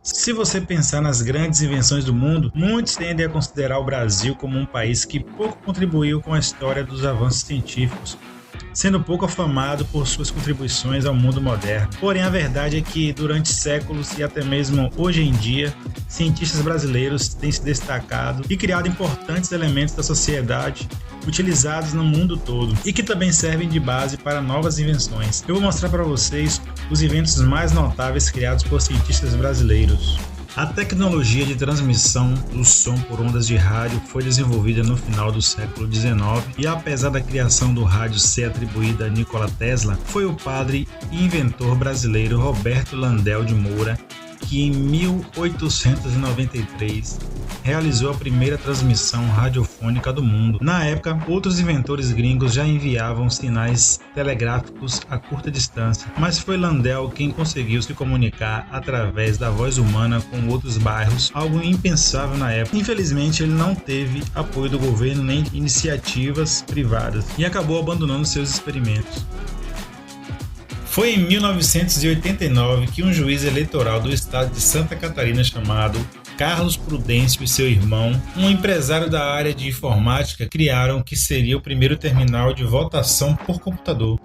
Se você pensar nas grandes invenções do mundo, muitos tendem a considerar o Brasil como um país que pouco contribuiu com a história dos avanços científicos, sendo pouco afamado por suas contribuições ao mundo moderno. Porém, a verdade é que, durante séculos e até mesmo hoje em dia, cientistas brasileiros têm se destacado e criado importantes elementos da sociedade utilizados no mundo todo e que também servem de base para novas invenções. Eu vou mostrar para vocês os inventos mais notáveis criados por cientistas brasileiros. A tecnologia de transmissão do som por ondas de rádio foi desenvolvida no final do século XIX e, apesar da criação do rádio ser atribuída a Nikola Tesla, foi o padre e inventor brasileiro Roberto Landel de Moura que, em 1893, realizou a primeira transmissão radiofônica do mundo. Na época, outros inventores gringos já enviavam sinais telegráficos a curta distância, mas foi Landel quem conseguiu se comunicar através da voz humana com outros bairros, algo impensável na época. Infelizmente, ele não teve apoio do governo nem iniciativas privadas e acabou abandonando seus experimentos. Foi em 1989 que um juiz eleitoral do estado de Santa Catarina chamado Carlos Prudêncio e seu irmão, um empresário da área de informática, criaram o que seria o primeiro terminal de votação por computador.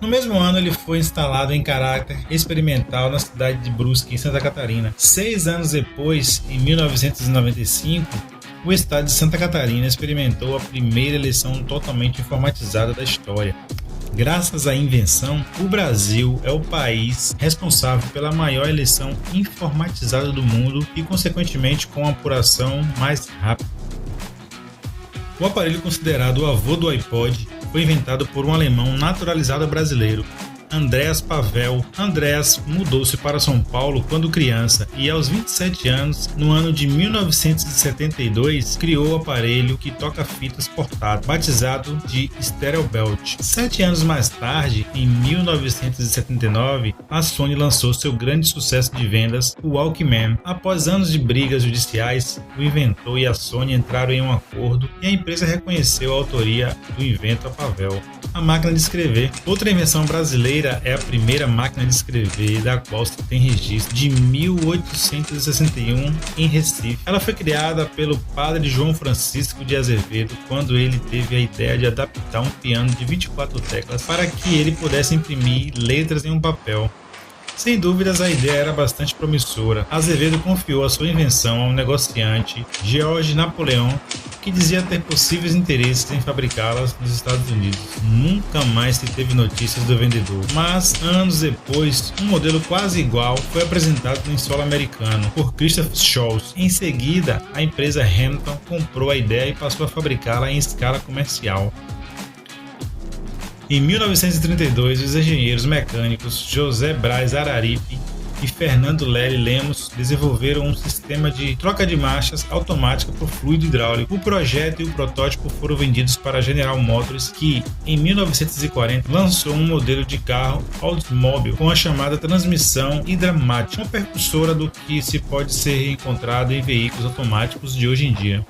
No mesmo ano, ele foi instalado em caráter experimental na cidade de Brusque, em Santa Catarina. 6 anos depois, em 1995, o estado de Santa Catarina experimentou a primeira eleição totalmente informatizada da história. Graças à invenção, o Brasil é o país responsável pela maior eleição informatizada do mundo e, consequentemente, com a apuração mais rápida. O aparelho, considerado o avô do iPod, foi inventado por um alemão naturalizado brasileiro, Andreas Pavel. Andreas mudou-se para São Paulo quando criança e, aos 27 anos, no ano de 1972, criou o aparelho que toca fitas portátil, batizado de Stereo Belt. 7 anos mais tarde, em 1979, a Sony lançou seu grande sucesso de vendas, o Walkman. Após anos de brigas judiciais, o inventor e a Sony entraram em um acordo e a empresa reconheceu a autoria do invento a Pavel. A máquina de escrever. Outra invenção brasileira é a primeira máquina de escrever, da qual se tem registro, de 1861 em Recife. Ela foi criada pelo padre João Francisco de Azevedo quando ele teve a ideia de adaptar um piano de 24 teclas para que ele pudesse imprimir letras em um papel. Sem dúvidas, a ideia era bastante promissora. Azevedo confiou a sua invenção ao negociante George Napoleon, que dizia ter possíveis interesses em fabricá-las nos Estados Unidos. Nunca mais se teve notícias do vendedor, mas anos depois, um modelo quase igual foi apresentado em solo americano por Christopher Scholz. Em seguida, a empresa Hamilton comprou a ideia e passou a fabricá-la em escala comercial. Em 1932, os engenheiros mecânicos José Braz Araripe e Fernando Lely Lemos desenvolveram um sistema de troca de marchas automática por fluido hidráulico. O projeto e o protótipo foram vendidos para a General Motors, que, em 1940, lançou um modelo de carro Oldsmobile com a chamada transmissão hidramática, uma precursora do que se pode ser encontrado em veículos automáticos de hoje em dia.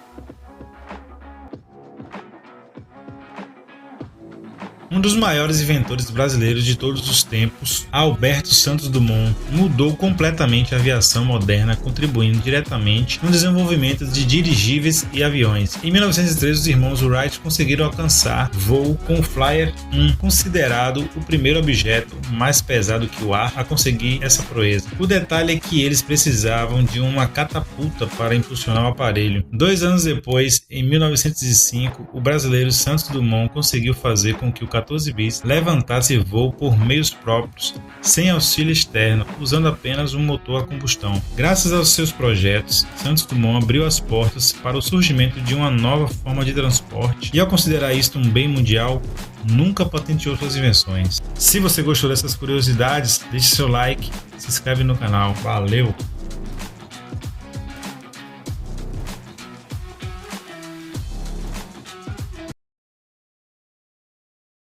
Um dos maiores inventores brasileiros de todos os tempos, Alberto Santos Dumont, mudou completamente a aviação moderna, contribuindo diretamente no desenvolvimento de dirigíveis e aviões. Em 1913, os irmãos Wright conseguiram alcançar voo com o Flyer 1, considerado o primeiro objeto mais pesado que o ar a conseguir essa proeza. O detalhe é que eles precisavam de uma catapulta para impulsionar o aparelho. 2 anos depois, em 1905, o brasileiro Santos Dumont conseguiu fazer com que o 14 bis levantasse voo por meios próprios, sem auxílio externo, usando apenas um motor a combustão. Graças aos seus projetos, Santos Dumont abriu as portas para o surgimento de uma nova forma de transporte e, ao considerar isto um bem mundial, nunca patenteou suas invenções. Se você gostou dessas curiosidades, deixe seu like, se inscreve no canal. Valeu!